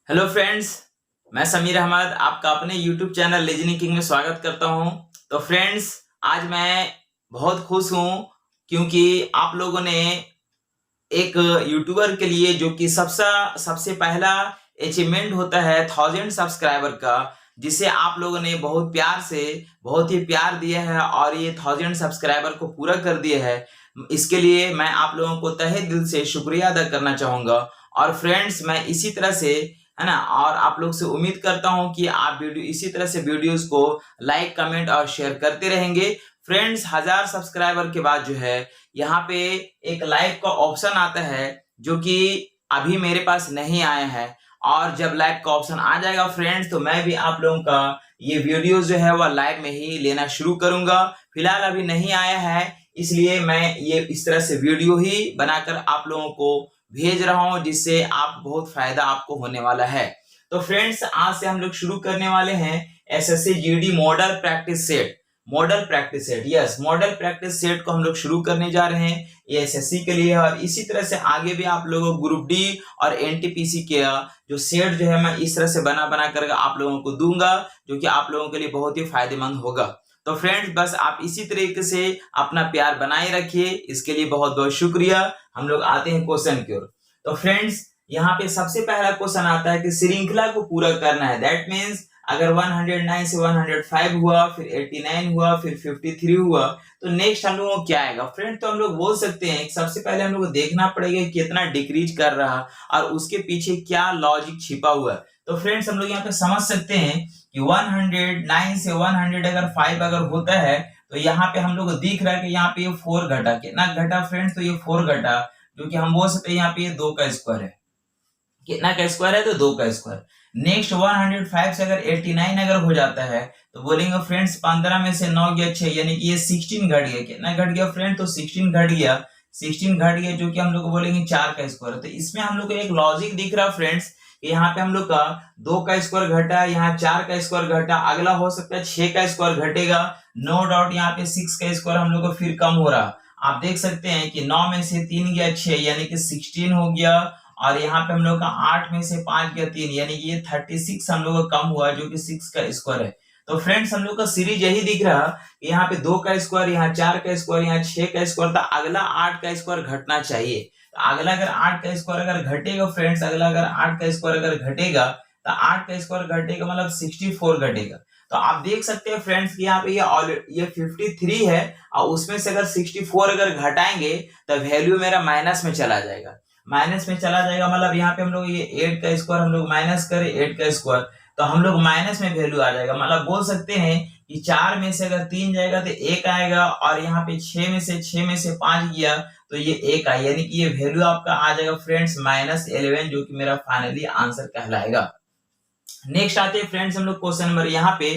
Hello friends, मैं समीर अहमद आपका अपने यूट्यूब चैनल लीजनिंग किंग में स्वागत करता हूं। तो फ्रेंड्स, आज मैं बहुत खुश हूं क्योंकि आप लोगों ने एक यूट्यूबर के लिए जो कि सबसे पहला अचीवमेंट होता है 1000 सब्सक्राइबर का, जिसे आप लोगों ने बहुत ही प्यार दिया है और ये 1000 सब्सक्राइबर को पूरा कर दिया है। इसके लिए मैं आप लोगों को तहे दिल से शुक्रिया अदा करना चाहूंगा। और फ्रेंड्स, मैं इसी तरह से है ना, और आप लोग से उम्मीद करता हूं कि आप वीडियो इसी तरह से वीडियोस को लाइक, कमेंट और शेयर करते रहेंगे। फ्रेंड्स, 1000 सब्सक्राइबर के बाद जो है यहाँ पे एक लाइक का ऑप्शन आता है जो कि अभी मेरे पास नहीं आया है। और जब लाइक का ऑप्शन आ जाएगा फ्रेंड्स, तो मैं भी आप लोगों का ये वीडियो जो है वह लाइव में ही लेना शुरू करूंगा। फिलहाल अभी नहीं आया है, इसलिए मैं ये इस तरह से वीडियो ही बनाकर आप लोगों को भेज रहा हूं, जिससे आप बहुत फायदा आपको होने वाला है। तो फ्रेंड्स, आज से हम लोग शुरू करने वाले हैं SSC GD model practice set. Model practice set को हम लोग शुरू करने जा रहे हैं। ये एसएससी के लिए है और इसी तरह से आगे भी आप लोगों को ग्रुप डी और एनटीपीसी के जो सेट जो है मैं इस तरह से बना बना कर आप लोगों को दूंगा, जो कि आप लोगों के लिए बहुत ही फायदेमंद होगा। तो फ्रेंड्स, बस आप इसी तरीके से अपना प्यार बनाए रखिए। इसके लिए बहुत बहुत शुक्रिया। हम लोग आते हैं क्वेश्चन की ओर। तो फ्रेंड्स, यहाँ पे सबसे पहला क्वेश्चन आता है कि श्रृंखला को पूरा करना है। दैट मीन्स अगर 109 से 105 हुआ, फिर 89 हुआ, फिर 53 हुआ, तो नेक्स्ट हम लोगों को क्या आएगा फ्रेंड? तो हम लोग बोल सकते हैं सबसे पहले हम लोग को देखना पड़ेगा कितना डिक्रीज कर रहा और उसके पीछे क्या लॉजिक छिपा हुआ है। तो फ्रेंड्स, हम लोग यहाँ पे समझ सकते हैं कि 109 से 100 अगर 5 अगर होता है, तो यहाँ पे हम लोग को दिख रहा है कि यहाँ पे ये 4 घटा। कितना घटा फ्रेंड्स? तो ये 4 घटा, जो कि हम बोल सकते हैं यहाँ पे ये 2 का स्क्वायर है। कितना का स्क्वायर है? तो 2 का स्क्वायर। नेक्स्ट 105 से अगर 89 अगर हो जाता है, तो बोलेंगे फ्रेंड्स 15 में से 9 गया 6, यानी कि ये 16 घट गया। कितना घट गया फ्रेंड? तो 16 घट गया। 16 घट गया, जो कि हम लोग को बोलेंगे 4 का स्क्वायर। तो इसमें हम लोग को एक लॉजिक दिख रहा है फ्रेंड्स, यहाँ पे हम लोग का 2 का स्क्वायर घटा, यहाँ 4 का स्क्वायर घटा, अगला हो सकता है 6 का स्क्वायर घटेगा। नो डाउट यहाँ पे 6 का स्क्वायर हम लोग को फिर कम हो रहा। आप देख सकते हैं कि 9 में से 3 गया 6, यानी कि 16 हो गया। और यहाँ पे हम लोग का 8 में से 5 गया 3, यानी कि ये 36 हम लोग का कम हुआ, जो कि 6 का स्क्वायर है। तो फ्रेंड्स, हम लोग का सीरीज यही दिख रहा कि यहाँ पे 2 का स्क्वायर, यहाँ 4 का स्क्वायर, यहाँ 6 का स्क्वायर था, अगला 8 का स्क्वायर घटना चाहिए। तो अगला अगर 8 का स्क्वायर अगर घटेगा फ्रेंड्स, अगला अगर 8 का स्क्वायर अगर घटेगा, तो 8 का स्क्वायर घटेगा मतलब 64 घटेगा। तो आप देख सकते हैं फ्रेंड्स कि यहाँ पे ये 53 है और उसमें से अगर 64 अगर घटाएंगे तो वैल्यू मेरा माइनस में चला जाएगा। माइनस में चला जाएगा मतलब यहाँ पे हम लोग ये 8 का स्क्वायर हम लोग माइनस करें 8 का स्क्वायर, तो हम लोग माइनस में वैल्यू आ जाएगा। मतलब बोल सकते हैं कि 4 में से अगर 3 जाएगा तो 1 आएगा, और यहाँ पे 6 में से 5 गया तो ये 1 आएगा, यानी कि ये वैल्यू आपका आ जाएगा फ्रेंड्स -11, जो कि मेरा फाइनली आंसर कहलाएगा। नेक्स्ट आते हैं फ्रेंड्स हम लोग क्वेश्चन नंबर यहाँ पे,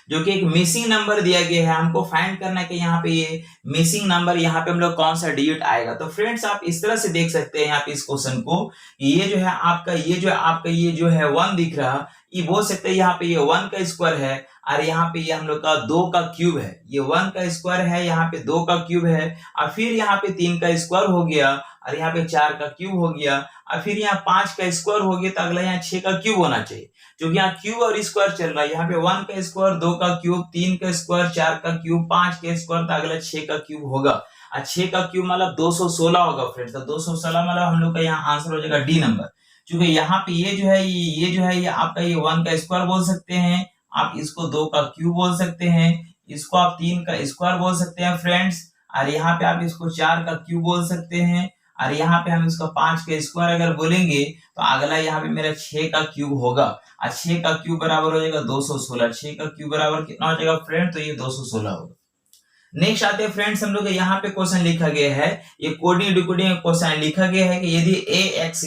जो कि एक मिसिंग नंबर दिया गया है, हमको फाइंड करना है कि यहाँ पे ये मिसिंग नंबर यहाँ पे हम लोग कौन सा डिजिट आएगा। तो फ्रेंड्स, आप इस तरह से देख सकते हैं यहाँ पे इस क्वेश्चन को, ये जो है आपका ये जो है 1 दिख रहा, ये बोल सकते हैं यहाँ पे ये 1 का स्क्वायर है, और यहाँ पे ये हम लोग का 2 का क्यूब है। ये 1 का स्क्वायर है, यहाँ पे 2 का क्यूब है, और फिर यहाँ पे 3 का स्क्वायर हो गया, और यहाँ पे 4 का क्यूब हो गया, और फिर यहाँ 5 का स्क्वायर हो गया, तो अगला यहाँ 6 का क्यूब होना चाहिए। क्योंकि यहाँ क्यूब और स्क्वायर चल रहा है, यहाँ पे 1 का स्क्वायर, 2 का क्यूब, 3 का स्क्वायर, 4 का क्यूब, 5 का स्क्वायर, तो अगला 6 का क्यूब होगा। और 6 का क्यूब मतलब 216 होगा फ्रेंड्स। तो 216 मतलब हम लोग का यहाँ आंसर हो जाएगा डी नंबर। क्योंकि यहाँ पे ये जो है ये आपका ये 1 का स्क्वायर बोल सकते हैं, आप इसको 2 का क्यूब बोल सकते हैं, इसको आप 3 का स्क्वायर बोल सकते हैं फ्रेंड्स, और यहाँ पे आप इसको 4 का क्यूब बोल सकते हैं, और यहाँ पे हम इसको 5 का स्क्वायर अगर बोलेंगे तो अगला यहाँ पे मेरा 6 का क्यूब होगा, और 6 का क्यूब बराबर हो जाएगा 216। 6 का क्यूब बराबर कितना हो जाएगा फ्रेंड? तो ये 216 होगा। नेक्स्ट आते हैं फ्रेंड्स हम लोग यहाँ पे क्वेश्चन लिखा गया है, ये कोडिंग डिकोडिंग क्वेश्चन लिखा गया है कि यदि x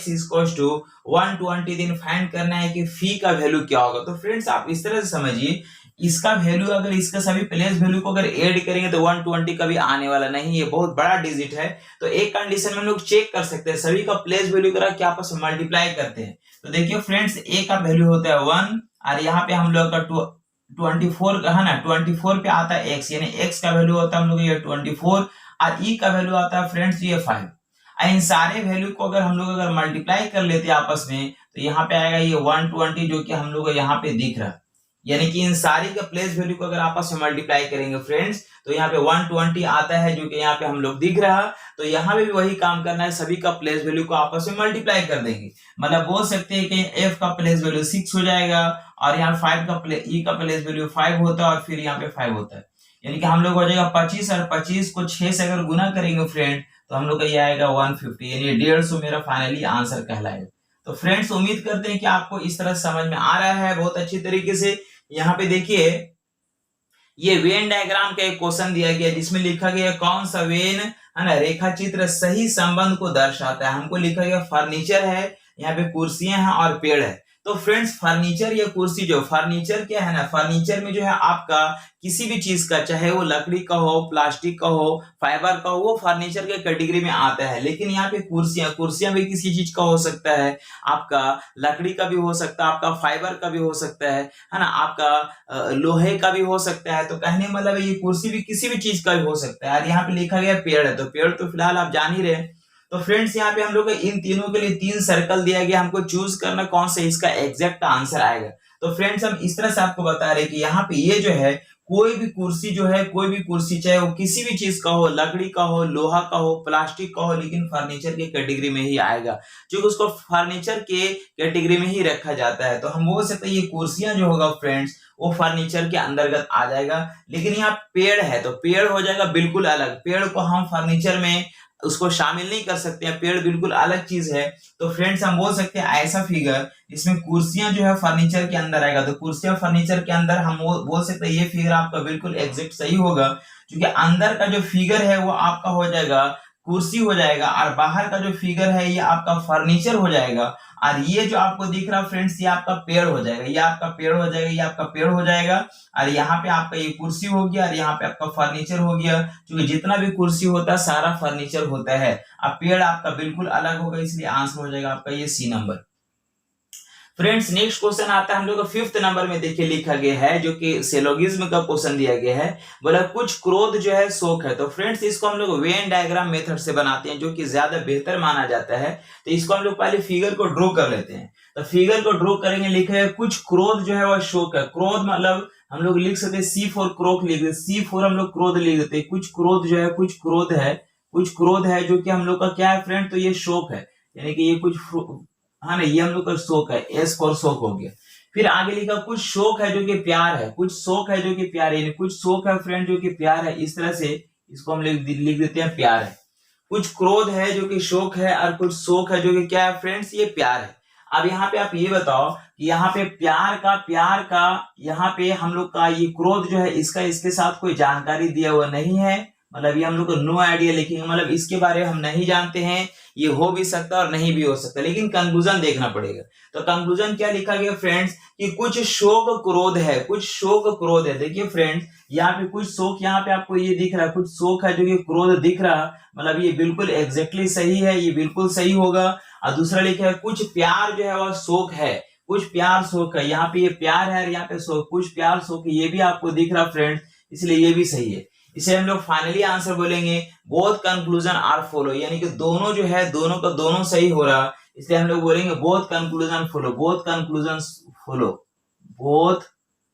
इक्वल्स टू 120, दिन फाइंड करना है कि फी का वैल्यू क्या होगा। तो फ्रेंड्स, आप इस तरह से समझिए, इसका वैल्यू अगर इसका सभी प्लेस वैल्यू को अगर ऐड करेंगे तो 120 कभी आने वाला नहीं, ये बहुत बड़ा डिजिट है। तो एक कंडीशन में हम लोग चेक कर सकते हैं, सभी का प्लेस वैल्यू करा के आपस में मल्टीप्लाई करते हैं। तो देखिए फ्रेंड्स, ए का वैल्यू होता है 1, और यहाँ पे हम लोग का 24 का है ना, 24 पे आता है x, यानी x का वैल्यू होता है हम लोग ये 24, और e का वैल्यू आता है फ्रेंड्स ये 5। इन सारे वैल्यू को अगर हम लोग अगर मल्टीप्लाई कर लेते हैं आपस में, तो यहाँ पे आएगा ये 120 जो कि हम लोग को यहाँ पे दिख रहा है। यानी कि इन सारी का प्लेस वैल्यू को अगर आपस में मल्टीप्लाई करेंगे फ्रेंड्स तो यहाँ पे 120 आता है जो कि यहाँ पे हम लोग दिख रहा। तो यहाँ पे भी वही काम करना है, सभी का प्लेस वैल्यू को आपस में मल्टीप्लाई कर देंगे। मतलब बोल सकते हैं कि f का प्लेस वैल्यू 6 हो जाएगा और यहाँ 5 का e का प्लेस वैल्यू 5 होता है और फिर यहाँ पे 5 होता है। यानी कि हम लोग हो जाएगा 25 और 25 को 6 से अगर गुना करेंगे फ्रेंड तो हम लोग का ये आएगा 150, यानी 150 मेरा फाइनली आंसर कहलाएगा। तो फ्रेंड्स उम्मीद करते हैं कि आपको इस तरह समझ में आ रहा है बहुत अच्छी तरीके से। यहाँ पे देखिए ये वेन डायग्राम का एक क्वेश्चन दिया गया जिसमें लिखा गया कौन सा वेन है ना रेखा चित्र सही संबंध को दर्शाता है। हमको लिखा गया फर्नीचर है, यहाँ पे कुर्सियां हैं और पेड़ है। तो फ्रेंड्स फर्नीचर या कुर्सी जो फर्नीचर क्या है ना, फर्नीचर में जो है आपका किसी भी चीज का चाहे वो लकड़ी का हो, प्लास्टिक का हो, फाइबर का हो, वो फर्नीचर के कैटेगरी में आता है। लेकिन यहाँ पे कुर्सियां भी किसी चीज का हो सकता है, आपका लकड़ी का भी हो सकता है, आपका फाइबर का भी हो सकता है ना, आपका लोहे का भी हो सकता है। तो कहने मतलब ये कुर्सी भी किसी भी चीज का भी हो सकता है। और यहाँ पे लिखा गया पेड़ है, तो पेड़ तो फिलहाल आप जान ही रहे। तो फ्रेंड्स यहाँ पे हम लोग इन तीनों के लिए 3 सर्कल दिया गया, हमको चूज करना कौन सा इसका एग्जैक्ट आंसर आएगा। तो फ्रेंड्स हम इस तरह से आपको बता रहे हैं कि यहाँ पे ये जो है कोई भी कुर्सी जो है, कोई भी कुर्सी चाहे वो किसी भी चीज का हो, लकड़ी का हो, लोहा का हो, प्लास्टिक का हो, लेकिन फर्नीचर के कैटेगरी में ही आएगा क्योंकि उसको फर्नीचर के कैटेगरी में ही रखा जाता है। तो हम बोल सकते हैं ये कुर्सियां जो होगा फ्रेंड्स वो फर्नीचर के अंतर्गत आ जाएगा। लेकिन यहाँ पेड़ है तो पेड़ हो जाएगा बिल्कुल अलग, पेड़ को हम फर्नीचर में उसको शामिल नहीं कर सकते हैं, पेड़ बिल्कुल अलग चीज है। तो फ्रेंड्स हम बोल सकते हैं ऐसा फिगर इसमें कुर्सियां जो है फर्नीचर के अंदर आएगा। तो कुर्सियां फर्नीचर के अंदर हम बोल सकते हैं ये फिगर आपका बिल्कुल एग्जैक्ट सही होगा क्योंकि अंदर का जो फिगर है वो आपका हो जाएगा कुर्सी हो जाएगा और बाहर का जो फिगर है ये आपका फर्नीचर हो जाएगा। और ये जो आपको दिख रहा फ्रेंड्स ये आपका पेड़ हो जाएगा, ये आपका पेड़ हो जाएगा, ये आपका पेड़ हो जाएगा। और यहाँ पे आपका ये कुर्सी हो गया और यहाँ पे आपका फर्नीचर हो गया, क्योंकि जितना भी कुर्सी होता है सारा फर्नीचर होता है। अब पेड़ आपका बिल्कुल अलग होगा, इसलिए आंसर हो जाएगा आपका ये C number. Friends next question आता है हम लोग का 5th नंबर में देखिए लिखा गया है जो कि सिलोगिज्म का क्वेश्चन दिया गया है। बोला कुछ क्रोध जो है शोक है। तो फ्रेंड्स इसको हम लोग वेन डायग्राम मेथड से बनाते हैं जो कि ज्यादा बेहतर माना जाता है। तो इसको हम लोग पहले फिगर को ड्रॉ कर लेते हैं। तो फिगर को ड्रॉ करेंगे, लिखा है कुछ क्रोध जो है वह शोक है। क्रोध मतलब हम लोग लिख सकते हैं C फॉर क्रोक लिख देते, C फॉर हम लोग क्रोध लिख देते हैं। कुछ क्रोध जो है कुछ क्रोध है जो कि हम लोग का क्या है फ्रेंड, तो ये शोक है, यानी कि ये कुछ हाँ ना ये हम लोग का शोक है, S फॉर शोक हो गया। फिर आगे लिखा कुछ शोक है जो कि प्यार है, कुछ शोक है जो कि प्यार है, कुछ शोक है फ्रेंड जो कि प्यार है। इस तरह से इसको हम लिख देते हैं प्यार है। कुछ क्रोध है जो कि शोक है और कुछ शोक है जो कि क्या है फ्रेंड्स, ये प्यार है। अब यहाँ पे आप ये बताओ कि यहाँ पे प्यार का यहाँ पे हम लोग का ये क्रोध जो है इसका इसके साथ कोई जानकारी दिया हुआ नहीं है, मतलब ये हम लोग को नो आइडिया लिखेंगे, मतलब इसके बारे में हम नहीं जानते हैं, ये हो भी सकता और नहीं भी हो सकता, लेकिन कंक्लूजन देखना पड़ेगा। तो कंक्लूजन क्या लिखा गया फ्रेंड्स कि कुछ शोक क्रोध है, कुछ शोक क्रोध है। देखिए फ्रेंड्स यहाँ पे कुछ शोक, यहाँ पे आपको ये दिख रहा है कुछ शोक है जो कि क्रोध दिख रहा, मतलब ये बिल्कुल एग्जैक्टली सही है, ये बिल्कुल सही होगा। और दूसरा लिखा है कुछ प्यार जो है वह शोक है, कुछ प्यार शोक है। यहाँ पे ये प्यार है और यहाँ पे शोक, कुछ प्यार शोक है, ये भी आपको दिख रहा फ्रेंड्स, इसलिए ये भी सही है। इसे हम लोग फाइनली आंसर बोलेंगे बोथ कंक्लूजन आर फॉलो, यानी कि दोनों जो है दोनों का दोनों सही हो रहा, इसलिए हम लोग बोलेंगे both conclusion follow, both conclusion follow, both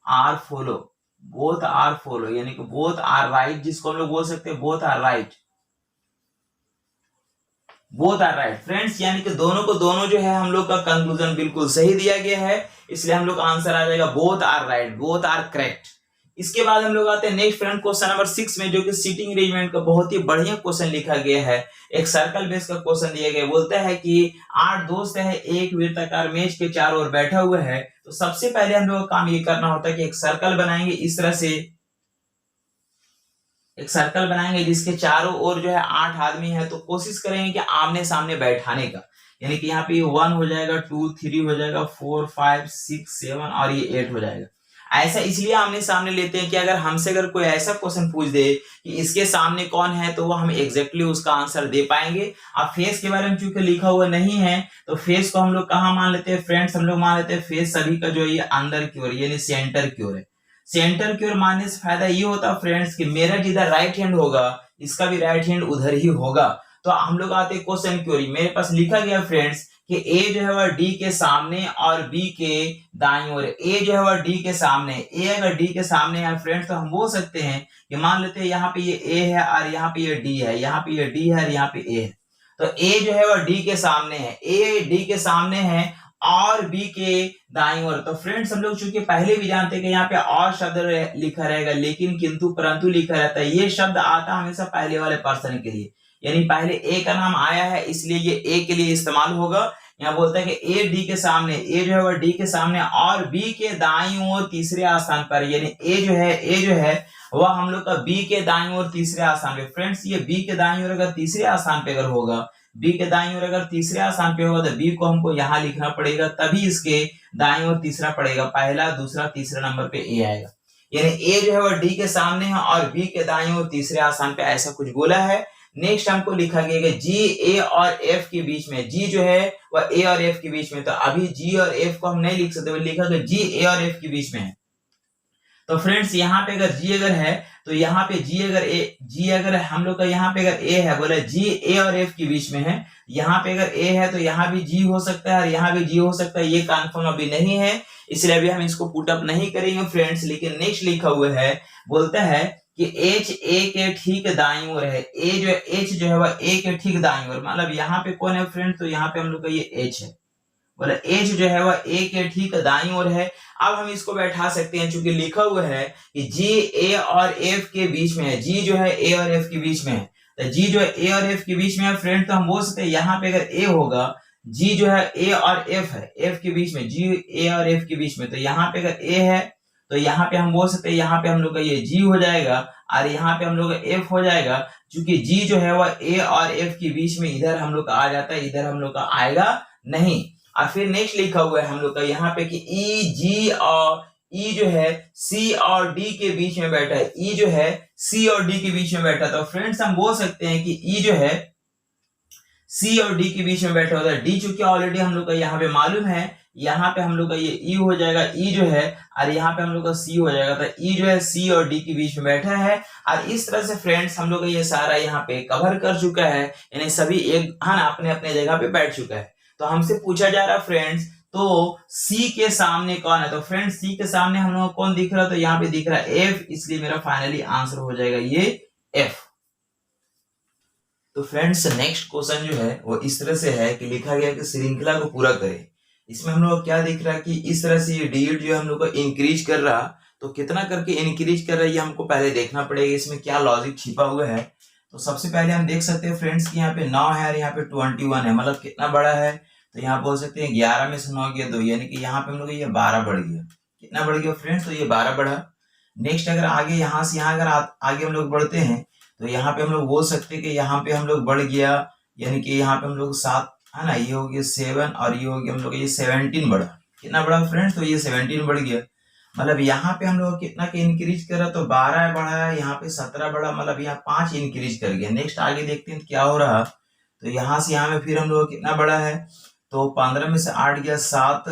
are follow, both are follow, यानी कि बोथ आर राइट, जिसको हम लोग बोल सकते हैं both are right, both are right friends, यानी कि दोनों को दोनों जो है हम लोग का कंक्लूजन बिल्कुल सही दिया गया है, इसलिए हम लोग का आंसर आ जाएगा both are right, both are correct. इसके बाद हम लोग आते हैं नेक्स्ट फ्रेंड क्वेश्चन नंबर 6 में, जो कि सीटिंग अरेंजमेंट का बहुत ही बढ़िया क्वेश्चन लिखा गया है। एक सर्कल बेस का क्वेश्चन दिया गया, बोलता है कि 8 दोस्त है, एक वृत्ताकार मेज के चारों ओर बैठा हुआ है। तो सबसे पहले हम लोग का काम ये करना होता है कि एक सर्कल बनाएंगे, इस तरह से एक सर्कल बनाएंगे जिसके चारों ओर जो है 8 आदमी है। तो कोशिश करेंगे कि आमने सामने बैठाने का, यानी कि यहाँ पे 1 हो जाएगा, 2 3 हो जाएगा, 4 5 6 7 और ये 8 हो जाएगा। ऐसा इसलिए आमने सामने लेते हैं कि अगर हमसे अगर कोई ऐसा क्वेश्चन पूछ दे कि इसके सामने कौन है, तो वो हम एग्जैक्टली उसका आंसर दे पाएंगे। अब फेस के बारे में चूंकि लिखा हुआ नहीं है, तो फेस को हम लोग कहाँ मान लेते हैं फ्रेंड्स, हम लोग मान लेते हैं फेस सभी का जो ये अंदर की ओर यानी सेंटर की ओर है। सेंटर की ओर मानने से फायदा ये होता फ्रेंड्स कि मेरा जिधर राइट हैंड होगा इसका भी राइट हैंड उधर ही होगा। तो हम लोग आते हैं क्वेश्चन की ओर, मेरे पास लिखा गया फ्रेंड्स कि ए जो है वह डी के सामने और बी के दाईं ओर। ए जो है वह डी के सामने, ए अगर डी के सामने है फ्रेंड्स तो हम बोल सकते हैं कि मान लेते हैं यहाँ पे ये ए है और यहाँ पे ये डी है, यहाँ पे ये डी है और यहाँ पे ए है। तो ए जो है वह डी के सामने है, ए डी के सामने है और बी के दाईं ओर। तो फ्रेंड्स हम लोग चूंकि पहले भी जानते हैं कि यहाँ पे और शब्द लिखा रहेगा, लेकिन किंतु परंतु लिखा रहता है। ये शब्द आता हमेशा पहले वाले पर्सन के लिए, यानी पहले ए का नाम आया है इसलिए ये ए के लिए इस्तेमाल होगा। यहाँ बोलता है कि ए डी के सामने, ए जो है वह डी के सामने और बी के दाईं ओर तीसरे स्थान पर, यानी ए जो है वह हम लोग का बी के दाईं ओर तीसरे स्थान पे। फ्रेंड्स ये बी के दाईं ओर अगर तीसरे स्थान पे अगर होगा, बी के दाईं ओर अगर तीसरे स्थान पे होगा तो बी को हमको यहाँ लिखना पड़ेगा, तभी इसके दाईं ओर तीसरा पड़ेगा, पहला दूसरा तीसरा नंबर पे ए आएगा। यानी ए जो है वह डी के सामने है और बी के दाईं ओर तीसरे स्थान पे, ऐसा कुछ बोला है। नेक्स्ट हमको लिखा गया जी ए और एफ के बीच में, जी जो है वह ए और एफ के बीच में। तो अभी जी और एफ को हम नहीं लिख सकते, लिखा गया जी ए और एफ के बीच में है। तो फ्रेंड्स यहाँ पे अगर जी अगर है तो यहाँ पे जी अगर हम लोग का यहाँ पे अगर ए है, बोले जी ए और एफ के बीच में है, यहाँ पे अगर ए है तो यहाँ भी जी हो सकता है और यहाँ भी जी हो सकता है। ये कन्फर्म अभी नहीं है इसलिए अभी हम इसको पुट अप नहीं करेंगे फ्रेंड्स। लेकिन नेक्स्ट लिखा हुआ है, बोलता है कि एच ए के ठीक दाईं ओर है। एच जो है वह ए के ठीक दाईं ओर, मतलब यहाँ पे कौन है फ्रेंड्स, तो यहाँ पे हम लोग का ये एच है, बोले एच जो है वह ए के ठीक दाईं ओर है। अब हम इसको बैठा सकते हैं, चूंकि लिखा हुआ है कि जी ए और एफ के बीच में है, जी जो है ए और एफ के बीच में है। तो जी जो है ए और एफ के बीच में है फ्रेंड, तो हम बोल सकते हैं यहाँ पे अगर ए होगा, जी जो है ए और एफ है, एफ के बीच में, जी ए और एफ के बीच में, तो यहाँ पे अगर ए है तो यहाँ पे हम बोल सकते हैं यहाँ पे हम लोग का ये जी हो जाएगा और यहाँ पे हम लोग का एफ हो जाएगा। चूंकि जी जो है वह ए और एफ के बीच में इधर हम लोग का आ जाता है, इधर हम लोग का आएगा नहीं। और फिर नेक्स्ट लिखा हुआ है हम लोग का यहाँ पे कि ई जी और ई जो है सी और डी के बीच में बैठा है, ई जो है सी और डी के बीच में बैठा। तो फ्रेंड्स हम बोल सकते हैं कि ई जो है सी और डी के बीच में बैठा होता है। डी चूंकि ऑलरेडी हम लोग का यहाँ पे मालूम है, यहाँ पे हम लोग का ये ई हो जाएगा, ई जो है, और यहाँ पे हम लोग का सी हो जाएगा। तो ई जो है सी और डी के बीच में बैठा है। और इस तरह से फ्रेंड्स हम लोग का ये सारा यहाँ पे कवर कर चुका है, यानी सभी एक है ना अपने अपने जगह पे बैठ चुका है। तो हमसे पूछा जा रहा है फ्रेंड्स, तो सी के सामने कौन है, तो फ्रेंड्स सी के सामने हम लोग कौन दिख रहा है, तो यहाँ पे दिख रहा है एफ, इसलिए मेरा फाइनली आंसर हो जाएगा ये एफ। तो फ्रेंड्स नेक्स्ट क्वेश्चन जो है वो इस तरह से है कि लिखा गया कि श्रृंखला को पूरा करें। इसमें हम लोग क्या दिख रहा है कि इस तरह से ये डिजिट जो है हम लोग को इंक्रीज कर रहा, तो कितना करके इंक्रीज कर रहा है ये हमको पहले देखना पड़ेगा, इसमें क्या लॉजिक छिपा हुआ है। तो सबसे पहले हम देख सकते हैं फ्रेंड्स कि यहाँ पे 9 है और यहाँ पे 21 है, मतलब कितना बड़ा है, तो यहाँ बोल सकते हैं 11 में से 9 गया 2, यानी कि यहाँ पे हम लोग ये 12 बढ़ गया। कितना बढ़ गया फ्रेंड्स, तो ये 12 बढ़ा। नेक्स्ट अगर आगे यहाँ से यहाँ अगर आगे हम लोग बढ़ते हैं तो यहाँ पे हम लोग बोल सकते हैं कि यहाँ पे हम लोग बढ़ गया, यानी कि यहाँ पे हम लोग 7 है ना, ये हो गया 7 और ये हो गया हम लोग ये 17 बढ़ा। कितना बढ़ा फ्रेंड्स, तो ये 17 बढ़ गया। मतलब यहाँ पे हम लोग कितना के इंक्रीज करा, तो 12 बढ़ा, यहाँ पे 17 बढ़ा, मतलब यहाँ 5 इंक्रीज कर गया। नेक्स्ट आगे देखते हैं क्या हो रहा, तो यहाँ से यहाँ में फिर हम लोग कितना बढ़ा है, तो 15 में से 8 गया 7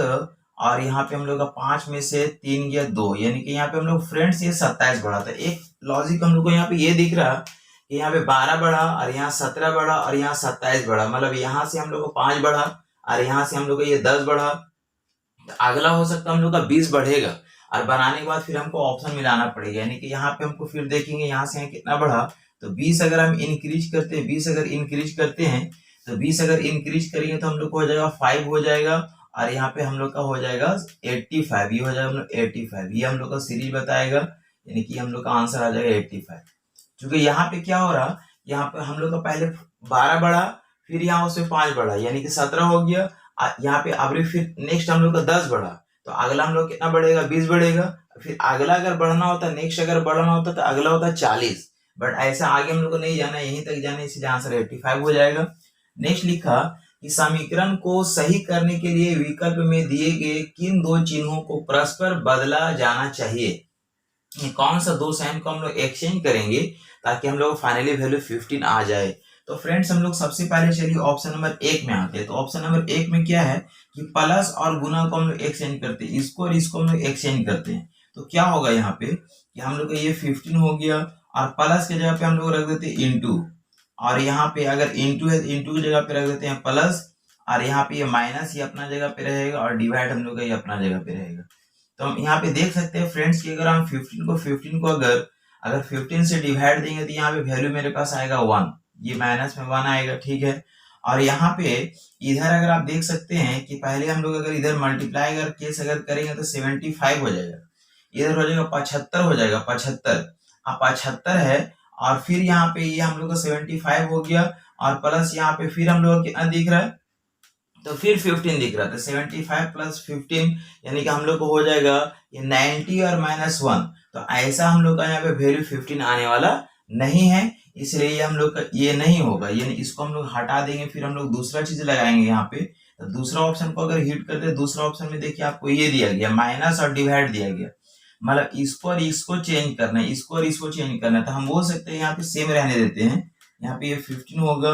और यहाँ पे हम लोग का 5 में से 3 गया 2, यानी कि यहाँ पे हम लोग फ्रेंड्स ये 27 बढ़ा था। एक लॉजिक हम लोग को यहाँ पे ये दिख रहा कि यहाँ पे 12 बढ़ा और यहाँ 17 बढ़ा और यहाँ 27 बढ़ा, मतलब यहाँ से हम लोग को 5 बढ़ा और यहाँ से हम लोग को ये 10 बढ़ा। तो अगला हो सकता है हम लोग का 20 बढ़ेगा और बनाने के बाद फिर हमको ऑप्शन मिलाना पड़ेगा, यानी कि यहाँ पे हमको फिर देखेंगे यहाँ से कितना बढ़ा, तो 20 अगर हम इंक्रीज करते हैं, 20 अगर इंक्रीज करते हैं तो 20 अगर इंक्रीज करेंगे तो हम लोग को हो जाएगा 5 हो जाएगा और यहाँ पे हम लोग का हो जाएगा 85, ये हो जाएगा हम लोग 85, ये हम लोग का सीरीज बताएगा, यानी कि हम लोग का आंसर आ जाएगा 85। क्योंकि यहाँ पे क्या हो रहा, यहाँ पे हम लोग का पहले 12 बढ़ा, फिर यहाँ उससे 5 बढ़ा, यानी कि 17 हो गया। यहाँ पे अभी फिर नेक्स्ट हम लोग का 10 बढ़ा, तो अगला हम लोग कितना बढ़ेगा, 20 बढ़ेगा। फिर अगला अगर बढ़ना होता, नेक्स्ट अगर बढ़ना होता तो अगला होता 40, बट ऐसा आगे हम लोग को नहीं जाना, यहीं तक जाना, इसलिए आंसर 85 हो जाएगा। नेक्स्ट लिखा कि समीकरण को सही करने के लिए विकल्प में दिए गए किन दो चिन्हों को परस्पर बदला जाना चाहिए। कौन सा दो साइन को हम लोग एक्सचेंज करेंगे ताकि हम लोग फाइनली वैल्यू 15 आ जाए। तो फ्रेंड्स हम लोग सबसे पहले चलिए ऑप्शन नंबर 1 में आते हैं। तो ऑप्शन नंबर 1 में क्या है कि प्लस और गुना को हम लोग एक्सचेंज करते हैं, इसको और इसको हम लोग एक्सचेंज करते हैं। तो क्या होगा यहाँ पे कि हम लोग का ये 15 हो गया और प्लस की जगह पे हम लोग रख देते हैं इंटू, और यहाँ पे अगर इंटू है इंटू की जगह पे रख देते हैं प्लस, और यहाँ पे ये माइनस ये अपना जगह पे रहेगा और डिवाइड हम लोग का ये अपना जगह पे रहेगा। तो हम यहाँ पे देख सकते हैं फ्रेंड्स कि अगर हम 15 को अगर 15 से डिवाइड देंगे तो यहाँ पे वैल्यू मेरे पास आएगा 1, ये माइनस में 1 आएगा, ठीक है। और यहाँ पे इधर अगर आप देख सकते हैं कि पहले हम लोग अगर इधर मल्टीप्लाई अगर केस अगर करेंगे तो 75 हो जाएगा, इधर हो जाएगा 75 हो जाएगा, 75 75 है। और फिर यहाँ पे ये हम लोग का 75 हो गया और प्लस यहाँ पे फिर हम लोग कितना दिख रहा है, तो फिर 15 दिख रहा था। 75 प्लस 15 यानी कि हम लोग को हो जाएगा ये 90 और -1। तो ऐसा हम लोग का यहाँ पे वैल्यू 15 आने वाला नहीं है, इसलिए ये हम लोग का ये नहीं होगा, यानी इसको हम लोग हटा देंगे। फिर हम लोग दूसरा चीज लगाएंगे यहाँ पे। तो दूसरा ऑप्शन को अगर हिट करते हैं, दूसरा ऑप्शन में देखिए आपको ये दिया गया माइनस और डिवाइड दिया गया, मतलब इसको और इसको चेंज करना है, इसको और इसको चेंज करना है। तो हम बोल सकते हैं यहाँ पे सेम रहने देते हैं, यहाँ पे ये 15 होगा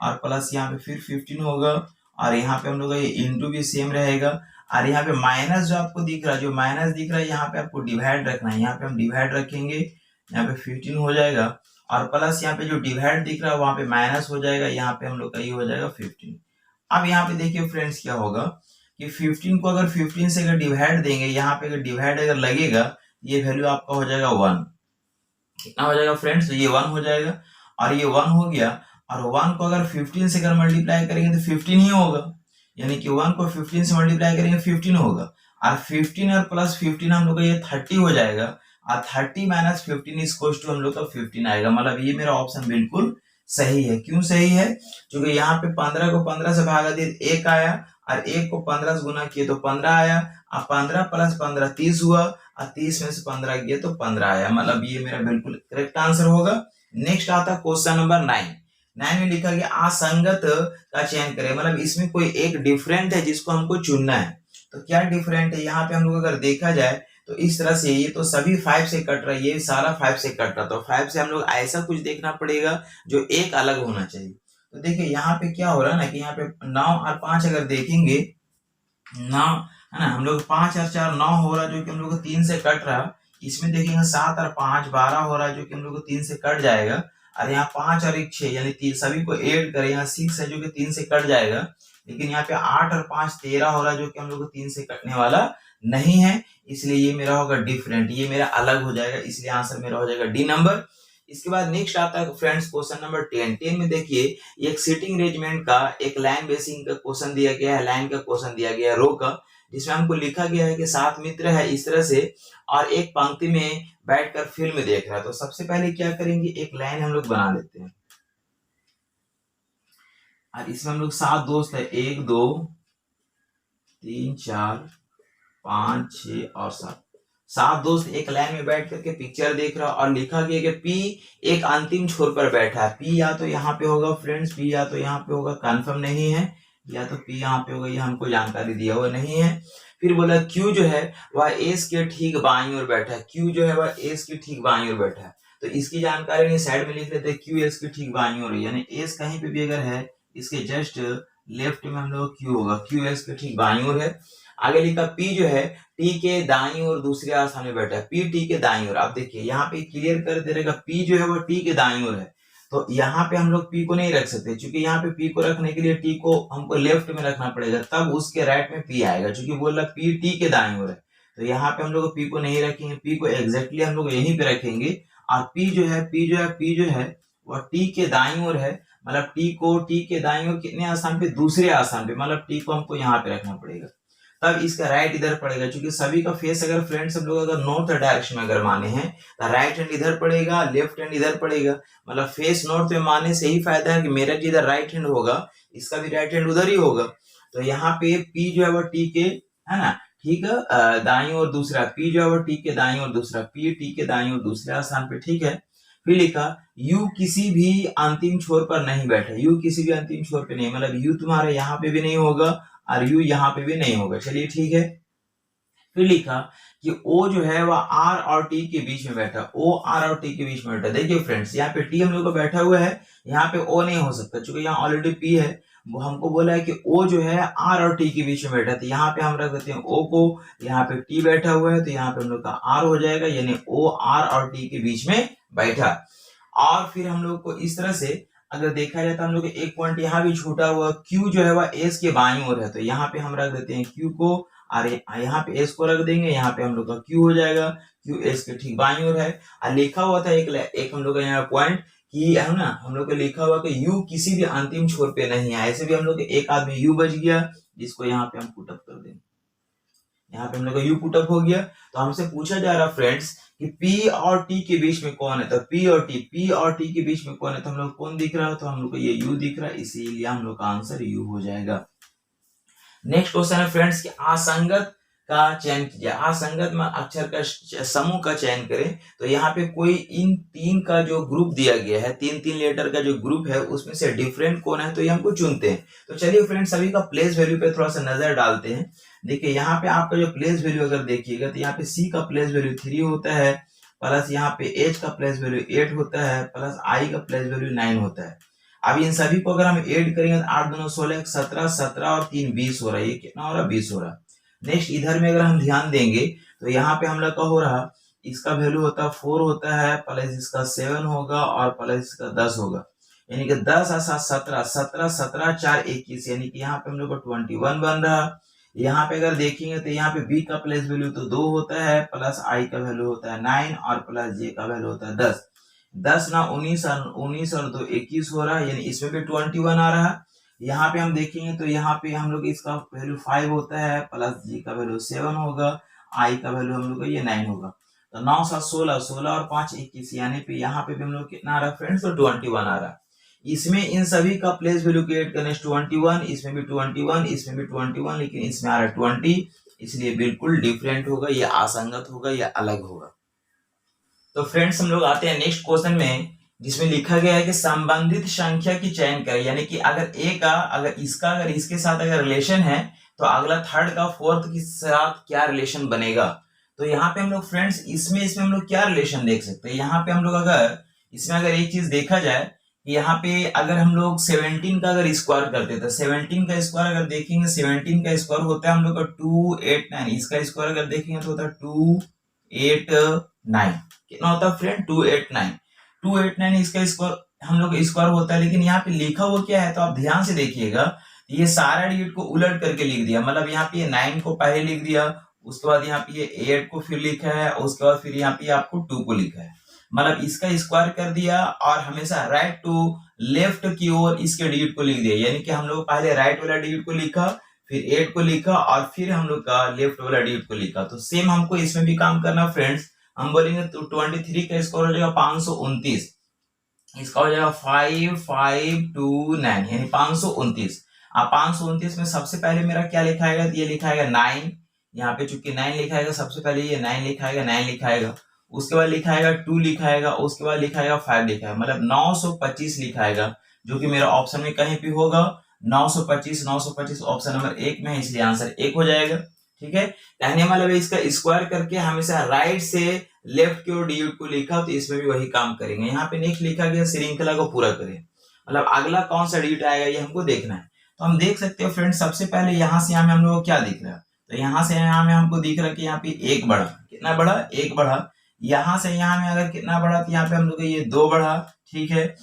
और प्लस यहाँ पे फिर 15 होगा और यहाँ पे हम लोग ये इंटू भी सेम रहेगा। और यहाँ पे माइनस जो आपको दिख रहा है, जो माइनस दिख रहा है यहाँ पे आपको डिवाइड रखना है, यहाँ पे हम डिवाइड रखेंगे, यहाँ पे 15 हो जाएगा और प्लस यहाँ पे जो डिवाइड दिख रहा है वहां पे माइनस हो जाएगा, यहाँ पे हम लोग का ये हो जाएगा 15। अब यहाँ पे देखिए फ्रेंड्स क्या होगा कि 15 को अगर 15 से अगर डिवाइड देंगे, यहाँ पे अगर डिवाइड अगर लगेगा ये वैल्यू आपका हो जाएगा 1। कितना हो जाएगा फ्रेंड्स, तो ये 1 हो जाएगा और ये 1 हो गया। और 1 को अगर 15 से अगर मल्टीप्लाई करेंगे तो 15 ही होगा, यानी कि 1 को 15 से मल्टीप्लाई करेंगे 15 होगा और 15 और प्लस 15 हम लोग का ये 30 हो जाएगा और 30 माइनस 15 इक्वल्स टू हम लोग का 15 आएगा। मतलब ये मेरा ऑप्शन बिल्कुल सही है। क्यों सही है, क्योंकि यहाँ पे 15 को 15 से भागा दिए 1 आया और 1 को 15 से गुना किए तो 15 आया और 15 प्लस 15 30 हुआ और 30 में से 15 गया तो 15 आया। मतलब ये मेरा बिल्कुल करेक्ट आंसर होगा। नेक्स्ट आता क्वेश्चन नंबर 9 में लिखा गया असंगत का चयन करें, मतलब इसमें कोई एक डिफरेंट है जिसको हमको चुनना है। तो क्या डिफरेंट है, यहाँ पे हम लोग अगर देखा जाए तो इस तरह से ये तो सभी 5 से कट रहा है, ये सारा 5 से कट रहा, तो 5 से हम लोग ऐसा कुछ देखना पड़ेगा जो एक अलग होना चाहिए। तो देखिए यहाँ पे क्या हो रहा है ना कि यहाँ पे 9 और 5 अगर देखेंगे, 9 है ना, हम लोग 5 और 4 9 हो रहा है जो कि हम लोग को 3 से कट रहा। इसमें देखेंगे 7 और 5 12 हो रहा है जो कि हम लोग को 3 से कट जाएगा। और यहाँ 5 और 1 6 यानी सभी को ऐड करें, यहाँ 6 है जो कि 3 से कट जाएगा। लेकिन यहाँ पे 8 और 5 13 हो रहा है जो कि हम लोग को 3 से कटने वाला नहीं है, इसलिए ये मेरा होगा डिफरेंट, ये मेरा अलग हो जाएगा, इसलिए आंसर मेरा हो जाएगा डी नंबर। इसके बाद नेक्स्ट आता है फ्रेंड्स क्वेश्चन नंबर 10 में देखिए एक सिटिंग अरेंजमेंट का एक लाइन बेसिंग का क्वेश्चन दिया गया है, लाइन का क्वेश्चन दिया गया है रो का, जिसमें हमको लिखा गया है कि 7 मित्र है इस तरह से और एक पंक्ति में बैठकर फिल्म देख रहा है। तो सबसे पहले क्या करेंगे, एक लाइन हम लोग बना लेते हैं और इसमें हम लोग 7 दोस्त है, 1 2 3 4 5 6 और 7 दोस्त एक लाइन में बैठ करके पिक्चर देख रहा और लिखा गया कि पी एक अंतिम छोर पर बैठा है। पी या तो यहाँ पे होगा फ्रेंड्स, पी या तो यहाँ पे होगा, कंफर्म नहीं है, या तो पी यहाँ पे होगा, ये हमको जानकारी दिया हुआ नहीं है। फिर बोला क्यू जो है वह एस के ठीक बाईं ओर बैठा है, क्यू जो है वह एस के ठीक बाईं ओर बैठा है। तो इसकी जानकारी नहीं साइड में लिख लेते हैं, क्यू एस के ठीक बाईं ओर, यानी एस कहीं पे भी अगर है इसके जस्ट लेफ्ट में हम लोग क्यू होगा, क्यू एस के ठीक बाईं ओर है। आगे लिखा पी जो है टी के दाईं ओर दूसरे आस्थान में बैठा है, पी टी के दाईं ओर। आप देखिए यहाँ पे क्लियर कर दे रहेगा, पी जो है वो टी के दाईं ओर है, तो यहाँ पे हम लोग पी को नहीं रख सकते, क्योंकि यहाँ पे पी को रखने के लिए टी को हमको लेफ्ट में रखना पड़ेगा, तब उसके राइट में पी आएगा, क्योंकि बोल रहा पी टी के दाईं ओर है। तो यहाँ पे हम लोग पी को नहीं रखेंगे, पी को एग्जैक्टली हम लोग यहीं पे रखेंगे। और पी जो है वह टी के दाईं ओर है, मतलब टी को टी के दाईं ओर कितने स्थान पे, दूसरे स्थान पे, मतलब टी को हमको यहाँ पे रखना पड़ेगा, तब इसका राइट इधर पड़ेगा। क्योंकि सभी का फेस अगर फ्रेंड्स हम लोग अगर नॉर्थ डायरेक्शन में अगर माने हैं तो राइट हैंड इधर पड़ेगा, लेफ्ट हैंड इधर पड़ेगा, मतलब फेस नॉर्थ में मानने से ही फायदा है कि मेरा जिधर राइट हैंड होगा इसका भी राइट हैंड उधर ही होगा। तो यहाँ पे पी जो है वो टी के है ना ठीक है दाईं ओर दूसरा, पी जो है वो टी के दाईं ओर दूसरा, पी टी के दाईं ओर दूसरे स्थान पे, ठीक है। फिर लिखा यू किसी भी अंतिम छोर पर नहीं बैठा, यू किसी भी अंतिम छोर पे नहीं, मतलब यू तुम्हारे यहाँ पे भी नहीं होगा और यू यहाँ पे भी नहीं होगा, चलिए ठीक है। फिर लिखा कि ओ जो है वह आर और टी के बीच में बैठा, ओ आर और टी के बीच में बैठा। देखिए फ्रेंड्स यहाँ पे टी हम लोग को बैठा हुआ है, यहाँ पे ओ नहीं हो सकता क्योंकि यहाँ ऑलरेडी पी है। वो हमको बोला है कि ओ जो है आर और टी के बीच में बैठा, तो यहाँ पे हम रख देते हैं ओ को, यहाँ पे टी बैठा हुआ है तो यहाँ पे हम लोग का आर हो जाएगा, यानी ओ आर और टी के बीच में बैठा। और फिर हम लोग को इस तरह से अगर देखा जाए तो हम लोग एक पॉइंट यहाँ भी छूटा हुआ, Q जो है वह S के बाईं ओर है, तो यहाँ पे हम रख देते हैं Q को, और यहाँ पे S को रख देंगे, यहाँ पे हम लोग का Q हो जाएगा, Q S के ठीक बाईं ओर है। और लिखा हुआ था एक हम लोग का यहाँ पॉइंट कि है ना, हम लोग को लिखा हुआ कि U किसी भी अंतिम छोर पे नहीं है, ऐसे भी हम लोग एक आदमी U बच गया, जिसको यहाँ पे हम पुटअप कर देंगे। यहाँ पे हम लोग का U पुटअप हो गया। तो हमसे पूछा जा रहा फ्रेंड्स कि P और T के बीच में कौन है, तो P और T के बीच में कौन है, तो हम लोग कौन दिख रहा है, तो हम लोग को ये U दिख रहा है, इसीलिए हम लोग का आंसर U हो जाएगा। नेक्स्ट क्वेश्चन है फ्रेंड्स कि असंगत का चयन कीजिए। असंगत में अक्षर का समूह का चयन करें, तो यहाँ पे कोई इन तीन का जो ग्रुप दिया गया है, तीन तीन लेटर का जो ग्रुप है, उसमें से डिफरेंट कौन है, तो ये हमको चुनते हैं। तो चलिए फ्रेंड्स सभी का प्लेस वैल्यू पे थोड़ा सा नजर डालते हैं। देखिए यहाँ पे आपका जो प्लेस वैल्यू अगर देखिएगा, तो यहाँ पे C का प्लेस वैल्यू 3 होता है, प्लस यहाँ पे H का प्लेस वैल्यू 8 होता है, प्लस I का प्लेस वैल्यू 9 होता है। अब इन सभी को अगर हम ऐड करेंगे तो 8 दूनी 16, 17, 17 और 3 20 हो रहा है, ये कितना हो रहा है, 20 हो रहा है। नेक्स्ट इधर में अगर हम ध्यान देंगे तो यहाँ पे हम लोग का हो रहा, इसका वैल्यू होता है 4 होता है, प्लस इसका 7 होगा और प्लस इसका 10 होगा, यानी कि 10 और 7 17, 17 17 4 21, यानी कि यहाँ पे हम लोग का 21 बन रहा। यहाँ पे अगर देखेंगे तो यहाँ पे B का प्लेस वैल्यू तो 2 होता है, प्लस I का वैल्यू होता है 9 और प्लस J का वैल्यू होता है 10। 10 ना 19 और 2 21 हो रहा है, यानी इसमें भी 21 आ रहा है। यहाँ पे हम देखेंगे तो यहाँ पे हम लोग इसका वैल्यू 5 होता है, प्लस G का वैल्यू 7 होगा, I का वैल्यू हम लोग का ये 9 होगा। तो 9 7 16, 16 और 5 21, यानी पे यहाँ पे भी हम लोग कितना आ रहा है फ्रेंड्स, तो 21 आ रहा है। इसमें इन सभी का प्लेस वैल्यू क्रिएट करने 21, इसमें भी 21, इसमें भी 21, लेकिन इसमें आ रहा है 20, इसलिए बिल्कुल डिफरेंट होगा, ये असंगत होगा, या अलग होगा। तो फ्रेंड्स हम लोग आते हैं नेक्स्ट क्वेश्चन में, जिसमें लिखा गया है कि संबंधित संख्या की चयन करें, यानी कि अगर ए का अगर इसके साथ अगर रिलेशन है, तो अगला थर्ड का फोर्थ के साथ क्या रिलेशन बनेगा। तो यहाँ पे हम लोग फ्रेंड्स इसमें हम लोग क्या रिलेशन देख सकते हैं। यहाँ पे हम लोग अगर इसमें अगर एक चीज देखा जाए कि यहाँ पे अगर हम लोग 17 का अगर स्क्वायर करते हैं, तो 17 का स्क्वायर अगर देखेंगे, 17 का स्क्वायर होता है हम लोग का 289, इसका स्क्वायर अगर देखेंगे तो होता है 289, कितना होता है फ्रेंड, 289 इसका स्क्वायर हम लोग स्क्वायर होता है। लेकिन यहाँ पे लिखा हुआ क्या है, तो आप ध्यान से देखिएगा, ये सारा डिजिट को उलट करके लिख दिया, मतलब यहाँ पे 9 को पहले लिख दिया, उसके बाद यहाँ पे ये 8 को फिर लिखा है, उसके बाद फिर यहाँ पे आपको 2 को लिखा है, मतलब इसका स्क्वायर कर दिया और हमेशा राइट टू लेफ्ट की ओर इसके डिजिट को लिख दिया, यानी कि हम लोग पहले राइट वाला डिजिट को लिखा, फिर 8 को लिखा और फिर हम लोग का लेफ्ट वाला डिजिट को लिखा। तो सेम हमको इसमें भी काम करना फ्रेंड्स। हम बोलेंगे तो 23 का स्कोर हो जाएगा 529, इसका हो जाएगा 5529, यानी 529। अब 529 में सबसे पहले मेरा क्या लिखाएगा, ये लिखाएगा 9, यहाँ पे चूंकि 9 लिखाएगा, सबसे पहले ये 9 लिखाएगा, 9 लिखाएगा, उसके बाद लिखाएगा 2 लिखाएगा, उसके बाद लिखाएगा 5 लिखाएगा, मतलब 925 लिखाएगा, जो कि मेरा ऑप्शन में कहीं भी होगा 925 ऑप्शन नंबर 1 में है, इसलिए आंसर 1 हो जाएगा। ठीक है, कहने मतलब इसका स्क्वायर करके हमेशा राइट से लेफ्ट की ओर डिजिट को लिखा, तो इसमें भी वही काम करेंगे। यहाँ पे नेक्स्ट लिखा गया श्रृंखला को पूरा करें, मतलब अगला कौन सा डिजिट आएगा ये हमको देखना है। तो हम देख सकते हो फ्रेंड्स, सबसे पहले यहाँ से यहाँ में हम लोग को क्या दिख रहा है, तो यहाँ से यहाँ में हमको दिख रहा है कि यहाँ पे 1 बढ़ा, कितना बढ़ा, 1 बढ़ा। यहाँ से यहाँ में अगर कितना बढ़ा, तो यहाँ पे हम लोग ये 2 बढ़ा, ठीक है,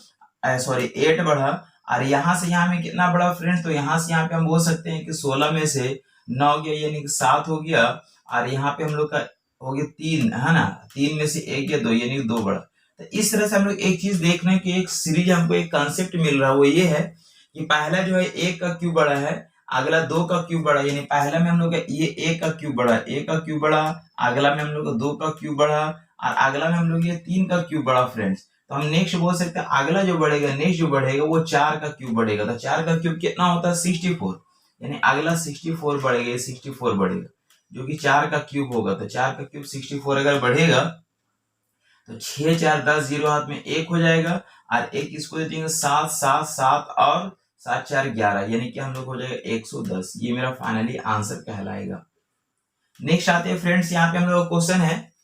सॉरी 8 बढ़ा। और यहाँ से यहाँ में कितना बढ़ा फ्रेंड्स, तो यहाँ से यहाँ पे हम बोल सकते हैं कि 16 में से 9 गया, यानी कि 7 हो गया, और यहाँ पे हम लोग का हो गया 3, है ना, 3 में से 1 या 2, यानी 2 बढ़ा। तो इस तरह से हम लोग एक चीज देख रहे हैं कि एक सीरीज हमको एक कंसेप्ट मिल रहा है, वो ये है कि पहला जो है 1 का क्यूब बढ़ा है, अगला 2 का क्यूब बढ़ा, यानी पहला में हम लोग ये 1 का क्यूब बढ़ा, 1 का क्यूब बढ़ा, अगला में हम लोग 2 का क्यूब बढ़ा, और अगला में हम लोग ये 3 का क्यूब बढ़ा फ्रेंड्स। तो हम नेक्स्ट बोल सकते हैं अगला जो बढ़ेगा, नेक्स्ट जो बढ़ेगा वो 4 का क्यूब बढ़ेगा। तो 4 का क्यूब कितना होता है, 64, यानी अगला 64 बढ़ेगा, 64 बढ़ेगा, जो कि 4 का क्यूब होगा। तो 4 का क्यूब 64 अगर बढ़ेगा तो 6 4 10 0 हाथ में 1 हो जाएगा, और 1 इसको दे देंगे 7 7 7 और 7 4 11, यानी कि हम लोग हो जाएगा 110। ये मेरा फाइनली आंसर कहलाएगा। नेक्स्ट आते हैं फ्रेंड्स, यहाँ पे हम लोग क्वेश्चन है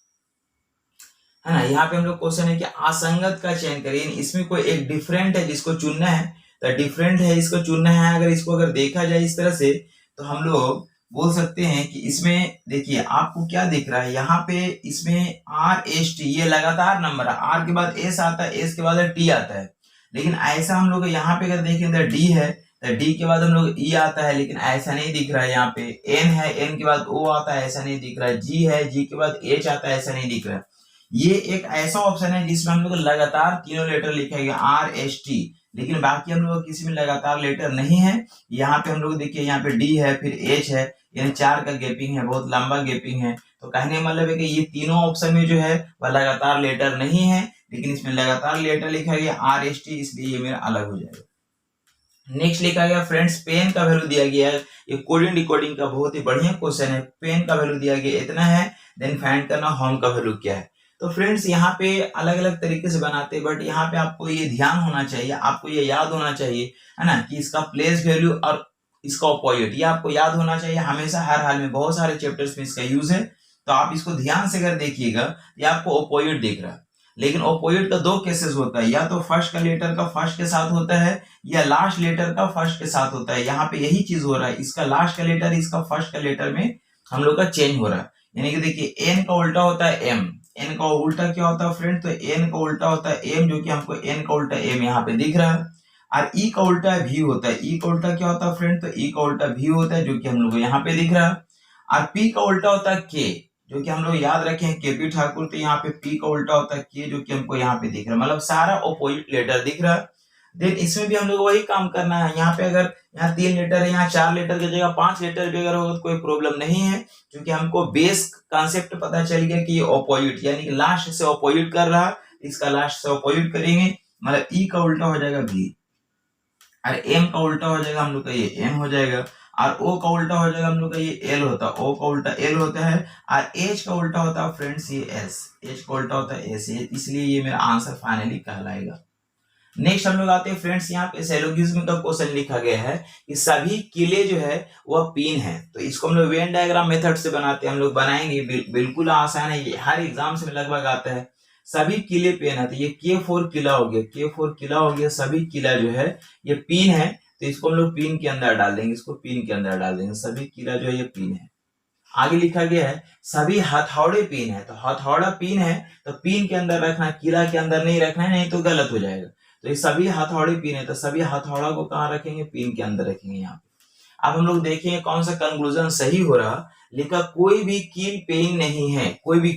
ना, यहाँ पे हम लोग क्वेश्चन है कि असंगत का चयन करें, इसमें कोई एक डिफरेंट है जिसको चुनना है, तो डिफरेंट है इसको चुनना है। अगर इसको अगर देखा जाए इस तरह से, तो हम लोग बोल सकते हैं कि इसमें देखिए आपको क्या दिख रहा है, यहाँ पे इसमें RST ये लगातार नंबर है, R के बाद S आता है, S के बाद T आता है, लेकिन ऐसा हम लोग यहाँ पे अगर देखें तो डी है, तो डी के बाद हम लोग ई आता है, लेकिन ऐसा नहीं दिख रहा है। यहाँ पे एन है, एन के बाद ओ आता है, ऐसा नहीं दिख रहा है। जी है, जी के बाद एच आता है, ऐसा नहीं दिख रहा है। ये एक ऐसा ऑप्शन है जिसमें हम लोग लगातार तीनों लेटर लिखा गया आर एस टी, लेकिन बाकी हम लोग किसी में लगातार लेटर नहीं है। यहाँ पे हम लोग देखिए, यहाँ पे डी है, फिर एच है, यानी 4 का गैपिंग है, बहुत लंबा गैपिंग है। तो कहने का मतलब है कि ये तीनों ऑप्शन में जो है वह लगातार लेटर नहीं है, लेकिन इसमें लगातार लेटर लिखा गया आर एस टी, इसलिए ये मेरा अलग हो जाएगा। नेक्स्ट लिखा गया फ्रेंड्स, पेन का वैल्यू दिया गया है। ये कोडिंग डिकोडिंग का बहुत ही बढ़िया क्वेश्चन है। पेन का वैल्यू दिया गया इतना है, देन फाइंड करना होम का वैल्यू क्या है। तो फ्रेंड्स यहाँ पे अलग अलग तरीके से बनाते हैं, बट यहाँ पे आपको ये ध्यान होना चाहिए, आपको ये याद होना चाहिए, है ना, कि इसका प्लेस वैल्यू और इसका ऑपोजिट, ये आपको याद होना चाहिए हमेशा, हर हाल में। बहुत सारे चैप्टर्स में इसका यूज है, तो आप इसको ध्यान से अगर देखिएगा, ये आपको ऑपोजिट दिख रहा है, लेकिन ऑपोजिट का 2 केसेस होता है, या तो फर्स्ट का लेटर का फर्स्ट के साथ होता है, या लास्ट लेटर का फर्स्ट के साथ होता है। यहाँ पे यही चीज हो रहा है, इसका लास्ट का लेटर इसका फर्स्ट का लेटर में हम लोग का चेंज हो रहा है। यानी कि देखिए, एन का उल्टा होता है एम, एन का उल्टा क्या होता है फ्रेंड, तो एन का उल्टा होता है एम, जो कि हमको एन का उल्टा एम यहाँ पे दिख रहा है। और ई का उल्टा भी होता है, ई का उल्टा क्या होता है फ्रेंड, तो ई का उल्टा भी होता है, जो कि हम लोग को यहाँ पे दिख रहा है। और पी का उल्टा होता है के, जो कि हम लोग याद रखें केपी ठाकुर, तो यहाँ पे पी का उल्टा होता है के, जो कि हमको यहाँ पे दिख रहा है, मतलब सारा ऑपोजिट लेटर दिख रहा है। देन इसमें भी हम लोग वही काम करना है। यहाँ पे अगर यहाँ 3 लेटर है, यहाँ 4 लेटर की जगह 5 लेटर भी अगर होगा तो कोई प्रॉब्लम नहीं है, क्योंकि हमको बेस कॉन्सेप्ट पता चल गया कि ये ऑपोजिट, यानी कि लास्ट से ऑपोजिट कर रहा है, इसका लास्ट से ऑपोजिट करेंगे, मतलब ई का उल्टा हो जाएगा बी, और एम का उल्टा हो जाएगा हम लोग का ये एम हो जाएगा, और ओ का उल्टा हो जाएगा हम लोग का ये एल होता है, ओ का उल्टा एल होता है, और एच का उल्टा होता है फ्रेंड्स ये एस, एच का उल्टा होता है एस, इसलिए ये मेरा आंसर फाइनली कहलाएगा। नेक्स्ट हम लोग आते हैं फ्रेंड्स, यहाँ पे सिलोगिज्म का क्वेश्चन लिखा गया है कि सभी किले जो है वह पिन है, तो इसको हम लोग वेन डायग्राम मेथड से बनाते हैं, हम लोग बनाएंगे, बिल्कुल आसान है, ये हर एग्जाम से लगभग आता है। सभी किले पेन है, तो ये K4 किला हो गया, K4 किला हो गया, सभी किला जो है ये पिन है, तो इसको हम लोग पिन के अंदर डाल देंगे, इसको पिन के अंदर डाल देंगे, सभी किला जो है ये पिन है। आगे लिखा गया है सभी हथौड़े पिन है, तो हथौड़ा पिन है, तो पिन के अंदर रखना, किला के अंदर नहीं रखना है, नहीं तो गलत हो जाएगा। तो ये सभी हथौड़े पिन है, तो सभी हथौड़ा को कहाँ रखेंगे, पिन के अंदर रखेंगे यहाँ पे। अब हम लोग देखेंगे कौन सा कंक्लूजन सही हो रहा। लिखा कोई भी कील पेन नहीं है, कोई भी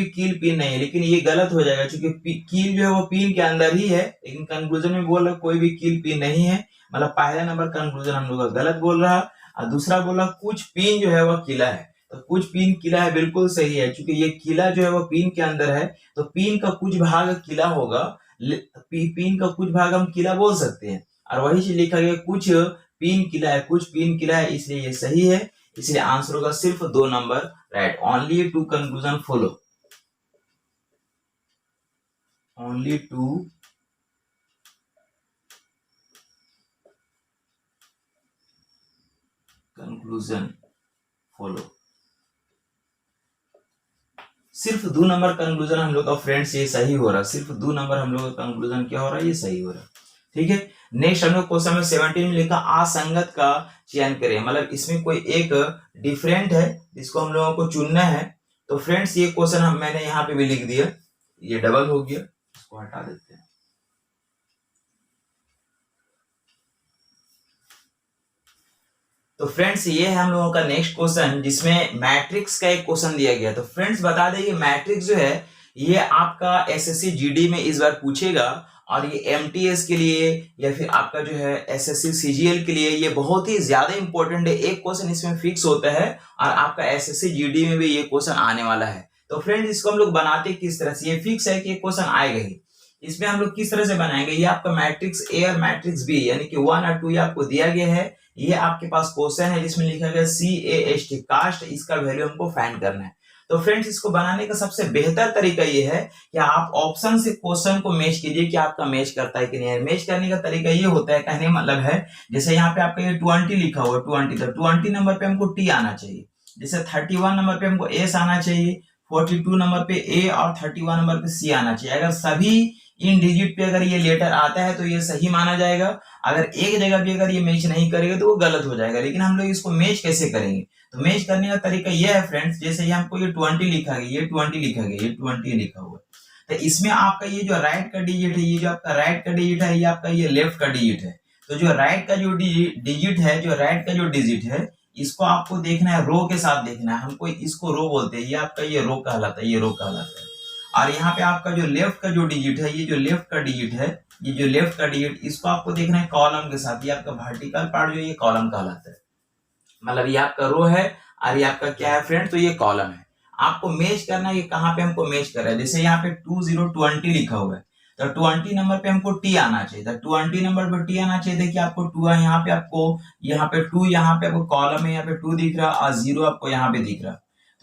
कील पिन नहीं है, लेकिन ये गलत हो जाएगा, क्योंकि कील जो है वो पिन के अंदर ही है, लेकिन कंक्लूजन में बोल रहा कोई भी कील पिन नहीं है, मतलब पहला नंबर कंक्लूजन हम लोग का गलत बोल रहा। और दूसरा बोला कुछ पिन जो है वह किला है, तो कुछ पिन किला है, बिल्कुल सही है, क्योंकि ये किला जो है वो पिन के अंदर है, तो पिन का कुछ भाग किला होगा, पिन का कुछ भाग हम किला बोल सकते हैं। और वही चीज लिखा गया कुछ पिन किला है, कुछ पिन किला है, इसलिए ये सही है, इसलिए आंसर होगा सिर्फ 2 number right. Only 2 conclusion follow, only 2 conclusion follow, सिर्फ 2 नंबर कंक्लूजन हम लोग का फ्रेंड्स ये सही हो रहा है, सिर्फ 2 नंबर हम लोग का कंक्लूजन क्या हो रहा है, ये सही हो रहा है। ठीक है, नेक्स्ट हम लोग क्वेश्चन में 17 में लिखा असंगत का चयन करें, मतलब इसमें कोई एक डिफरेंट है जिसको हम लोगों को चुनना है। तो फ्रेंड्स ये क्वेश्चन मैंने यहाँ पे भी लिख दिया, ये डबल हो गया, इसको हटा देते हैं। तो फ्रेंड्स ये है हम लोगों का नेक्स्ट क्वेश्चन, जिसमें मैट्रिक्स का एक क्वेश्चन दिया गया। तो फ्रेंड्स बता दें, ये मैट्रिक्स जो है ये आपका एसएससी जीडी में इस बार पूछेगा, और ये एमटीएस के लिए या फिर आपका जो है एसएससी सीजीएल के लिए ये बहुत ही ज्यादा इंपॉर्टेंट है। एक क्वेश्चन इसमें फिक्स होता है, और आपका एसएससी जीडी में भी ये क्वेश्चन आने वाला है। तो फ्रेंड्स इसको हम लोग बनाते किस तरह से, ये फिक्स है कि ये क्वेश्चन आएगा ही। इसमें हम लोग किस तरह से बनाएंगे, ये आपका मैट्रिक्स ए और मैट्रिक्स बी यानी कि 1 और 2 ये आपको दिया गया है। ये आपके पास क्वेश्चन है जिसमें लिखा गया CAST कास्ट, इसका वैल्यू हमको फाइंड करना है। तो फ्रेंड्स इसको बनाने का सबसे बेहतर तरीका ये है कि आप ऑप्शन से क्वेश्चन को मैच कीजिए कि आपका मैच करता है कि नहीं है। मैच करने का तरीका ये होता है, कहने मतलब है जैसे यहाँ पे आपका ये 20 लिखा हुआ 20, तो 20 नंबर पे हमको T आना चाहिए, जैसे 31 नंबर पे हमको S आना चाहिए, 42 नंबर पे A और 31 नंबर पे C आना चाहिए। अगर सभी इन डिजिट पे अगर ये लेटर आता है तो ये सही माना जाएगा, अगर एक जगह भी अगर ये मैच नहीं करेगा तो वो गलत हो जाएगा। लेकिन हम लोग इसको मैच कैसे करेंगे, तो मैच करने का तरीका ये है फ्रेंड्स, जैसे ये हमको ये 20 लिखा गया, ये 20 लिखा गया, ये 20 लिखा हुआ, तो इसमें आपका ये जो राइट का डिजिट है, ये जो आपका राइट का डिजिट है, ये आपका ये लेफ्ट का डिजिट है। तो जो राइट का जो डिजिट है, जो राइट का जो डिजिट है, इसको आपको देखना है रो के साथ देखना है। हमको इसको रो बोलते हैं, ये आपका ये रो कहलाता है, ये रो कहलाता है। और यहाँ पे आपका जो लेफ्ट का जो डिजिट है, ये जो लेफ्ट का डिजिट है, ये जो लेफ्ट का डिजिट, इसको आपको देखना है कॉलम के साथ। ये आपका वर्टिकल पार्ट जो ये कॉलम कहलाता है, मतलब ये आपका रो है और ये आपका क्या है फ्रेंड, तो ये कॉलम है। आपको मैच करना है कि कहाँ पे हमको मैच कर रहा है। जैसे यहाँ पे 2020 लिखा हुआ है, तो 20 नंबर पे हमको टी आना चाहिए, तो 20 नंबर पे टी आना चाहिए। देखिए आपको 2 है यहाँ पे, आपको यहाँ पे 2, यहाँ पे आपको कॉलम है, यहाँ पे 2 दिख रहा और 0 आपको यहाँ पे दिख रहा।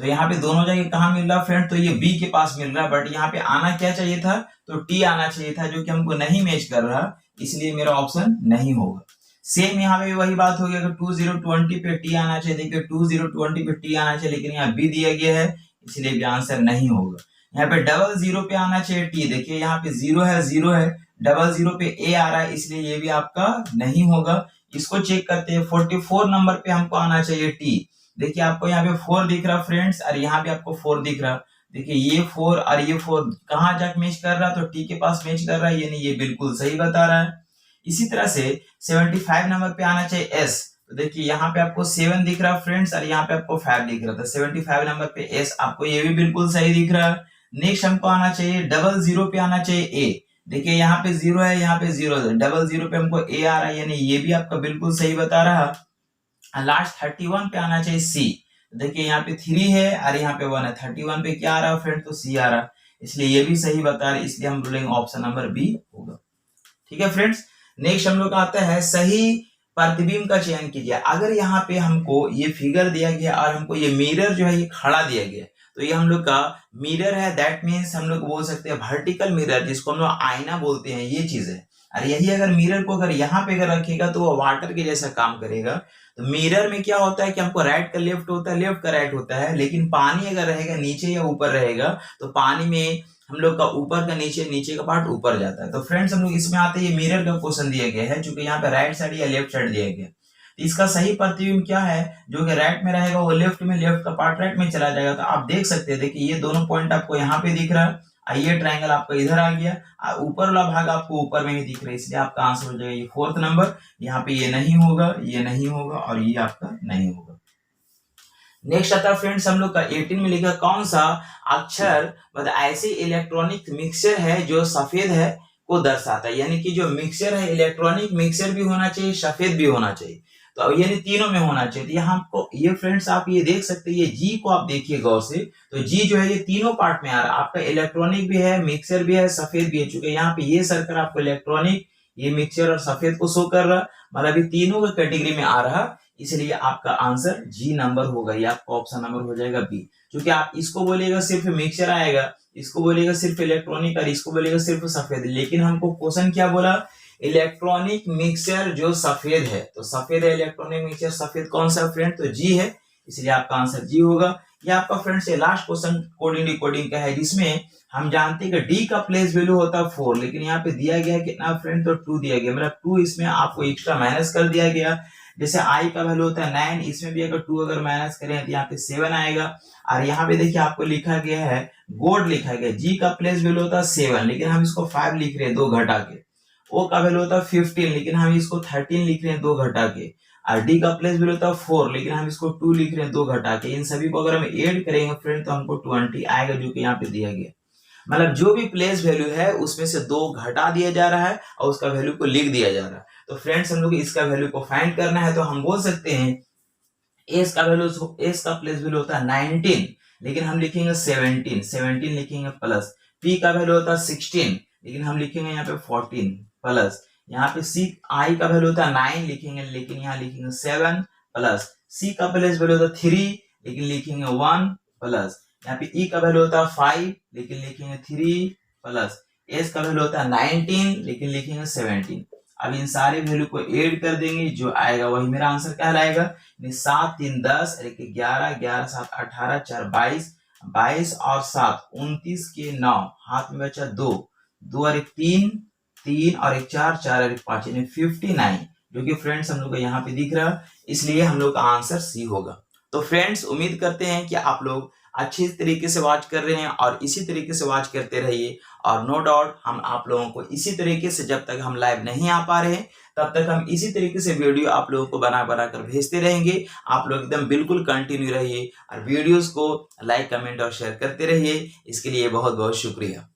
तो यहाँ पे दोनों जगह कहाँ मिल रहा फ्रेंड, तो ये बी के पास मिल रहा है, बट यहाँ पे आना क्या चाहिए था, तो टी आना चाहिए था, जो कि हमको नहीं मैच कर रहा, इसलिए मेरा ऑप्शन नहीं होगा। सेम यहाँ पे वही बात हो गया कि 2020 पे टी आना चाहिए। देखिए 2020 पे टी आना चाहिए, लेकिन यहाँ बी दिया गया है, इसलिए भी आंसर नहीं होगा। यहाँ पे 00 पे आना चाहिए टी, देखिए यहाँ पे 0 है, 0 है, 00 पे ए आ रहा है, इसलिए ये भी आपका नहीं होगा। इसको चेक करते हैं, 44 नंबर पे हमको आना चाहिए टी। देखिए आपको यहाँ पे 4 दिख रहा फ्रेंड्स, और यहाँ पे आपको 4 दिख रहा। देखिए ये 4 और ये 4 कहाँ जाके मैच कर रहा, तो टी के पास मैच कर रहा है, यानी ये बिल्कुल सही बता रहा है। इसी तरह से 75 नंबर पे आना चाहिए एस। तो देखिए यहाँ पे आपको 7 दिख रहा फ्रेंड्स, और यहाँ पे आपको 5 दिख रहा था। 75 नंबर पे एस, आपको ये भी बिल्कुल सही दिख रहा है। नेक्स्ट हमको आना चाहिए 00 पे आना चाहिए ए। देखिए यहाँ पे 0 है, यहाँ पे 0 है, 00 पे हमको ए आ रहा है, यानी ये भी आपका बिल्कुल सही बता रहा। लास्ट 31 पे आना चाहिए सी। देखिए यहाँ पे 3 है और यहाँ पे 1 है, 31 पे क्या आ रहा है फ्रेंड, तो सी आ रहा, इसलिए ये भी सही बता रहे, इसलिए हम बोलेंगे ऑप्शन नंबर बी होगा। ठीक है फ्रेंड्स, नेक्स्ट हम लोग आता है सही प्रतिबिंब का चयन कीजिए। अगर यहाँ पे हमको ये फिगर दिया गया और हमको ये मिरर जो है ये खड़ा दिया गया, तो ये हम लोग का मिरर है, दैट मीन्स हम लोग बोल सकते हैं वर्टिकल मिरर, जिसको हम लोग आईना बोलते हैं, ये चीज है। और यही अगर मिरर को अगर यहाँ पे अगर रखेगा तो वो वाटर के जैसा काम करेगा। तो मिरर में क्या होता है कि हमको राइट का लेफ्ट होता है, लेफ्ट का राइट होता है, लेकिन पानी अगर रहेगा नीचे या ऊपर रहेगा, तो पानी में हम लोग का ऊपर का नीचे, नीचे का पार्ट ऊपर जाता है। तो फ्रेंड्स हम लोग इसमें आते हैं, ये मिरर का क्वेश्चन दिया गया है, जो कि यहाँ पे राइट साइड या लेफ्ट साइड दिया गया। तो इसका सही प्रतिबिंब क्या है, जो कि राइट में रहेगा वो लेफ्ट में, लेफ्ट का पार्ट राइट में चला जाएगा। तो आप देख सकते हैं, देखिए ये दोनों पॉइंट आपको यहाँ पे दिख रहा है, ये ट्रायंगल आपका इधर आ गया, ऊपर वाला भाग आपको ऊपर में ही दिख रहा है, इसलिए आपका आंसर हो जाएगा ये 4th नंबर। यहाँ पे ये नहीं होगा, ये नहीं होगा और ये आपका नहीं होगा। नेक्स्ट आता है फ्रेंड्स हम लोग का 18 में लिखा, कौन सा अक्षर मतलब ऐसे इलेक्ट्रॉनिक मिक्सचर है जो सफेद है को दर्शाता है। यानी कि जो मिक्सचर है, इलेक्ट्रॉनिक मिक्सचर भी होना चाहिए, सफेद भी होना चाहिए, तो यानी तीनों में होना चाहिए। तो यहाँ आपको ये फ्रेंड्स आप ये देख सकते हैं, ये जी को आप देखिए गौर से, तो जी जो है ये तीनों पार्ट में आ रहा है, आपका इलेक्ट्रॉनिक भी है, मिक्सचर भी है, सफेद भी है। चूंकि यहाँ पे ये सर्कल आपको इलेक्ट्रॉनिक, ये मिक्सचर और सफेद को शो कर रहा, मतलब ये तीनों का कैटेगरी में आ रहा, इसलिए आपका आंसर जी नंबर होगा, ये आपका ऑप्शन नंबर हो जाएगा बी। क्योंकि आप इसको बोलिएगा सिर्फ मिक्सचर आएगा, इसको बोलिएगा सिर्फ इलेक्ट्रॉनिक और इसको बोलिएगा सिर्फ सफेद, लेकिन हमको क्वेश्चन क्या बोला, इलेक्ट्रॉनिक मिक्सचर जो सफेद है, तो सफेद है इलेक्ट्रॉनिक मिक्सचर, सफेद कौन सा फ्रेंड, तो जी है, इसलिए आपका आंसर जी होगा। ये आपका फ्रेंड्स ये लास्ट क्वेश्चन कोडिंग डिकोडिंग का है, जिसमें हम जानते हैं कि डी का प्लेस वैल्यू होता है 4, लेकिन यहाँ पे दिया गया कितना फ्रेंड, तो 2 दिया गया, मतलब 2 इसमें आपको एक्स्ट्रा माइनस कर दिया गया। जैसे आई का वैल्यू होता है 9, इसमें भी अगर 2 अगर माइनस करें तो यहाँ पे 7 आएगा। और यहाँ पे देखिए आपको लिखा गया है गोड लिखा गया, जी का प्लेस वैल्यू होता है 7, लेकिन हम इसको 5 लिख रहे हैं 2 घटा के। ओ का वैल्यू होता है 15, लेकिन हम इसको 13 लिख रहे हैं 2 घटा के। और डी का प्लेस वैल्यू होता है 4, लेकिन हम इसको 2 लिख रहे हैं 2 घटा के। इन सभी को अगर हम ऐड करेंगे फ्रेंड तो हमको 20 आएगा, जो कि यहाँ पे दिया गया। मतलब जो भी प्लेस वैल्यू है उसमें से 2 घटा दिया जा रहा है और उसका वैल्यू को लिख दिया जा रहा है। तो फ्रेंड्स हम लोग इसका वैल्यू को फाइंड करना है, तो हम बोल सकते हैं एस का वैल्यू, एस का प्लेस वैल्यू होता है 19, लेकिन हम लिखेंगे 17 लिखेंगे प्लस। पी का वैल्यू होता है 16, लेकिन हम लिखेंगे यहाँ पे 14 प्लस। यहाँ पे सी आई का वैल्यू होता है 9 लिखेंगे, लेकिन यहाँ लिखेंगे 7 प्लस। सी का प्लेस वैल्यू होता है 3, लेकिन लिखेंगे 1 प्लस। यहाँ पे ई का वैल्यू होता है 5, लेकिन लिखेंगे 3 प्लस। एस का वैल्यू होता है 19, लेकिन लिखेंगे 17। अब इन सारे वैल्यू को ऐड कर देंगे, जो आएगा वही मेरा आंसर कहलाएगा। 7 3 10, 11 11 7 18 4 22, 22 और 7 29 के 9, हाथ में बचा 2 2 और 1 3 3 और 1 4 4 और 1 5, यानी 59, जो कि फ्रेंड्स हम लोग को यहाँ पे दिख रहा, इसलिए हम लोग का आंसर सी होगा। तो फ्रेंड्स उम्मीद करते हैं कि आप लोग अच्छी तरीके से वॉच कर रहे हैं और इसी तरीके से वॉच करते रहिए। और नो डाउट हम आप लोगों को इसी तरीके से, जब तक हम लाइव नहीं आ पा रहे तब तक हम इसी तरीके से वीडियो आप लोगों को बना बना कर भेजते रहेंगे। आप लोग एकदम बिल्कुल कंटिन्यू रहिए और वीडियोस को लाइक, कमेंट और शेयर करते रहिए। इसके लिए बहुत बहुत शुक्रिया।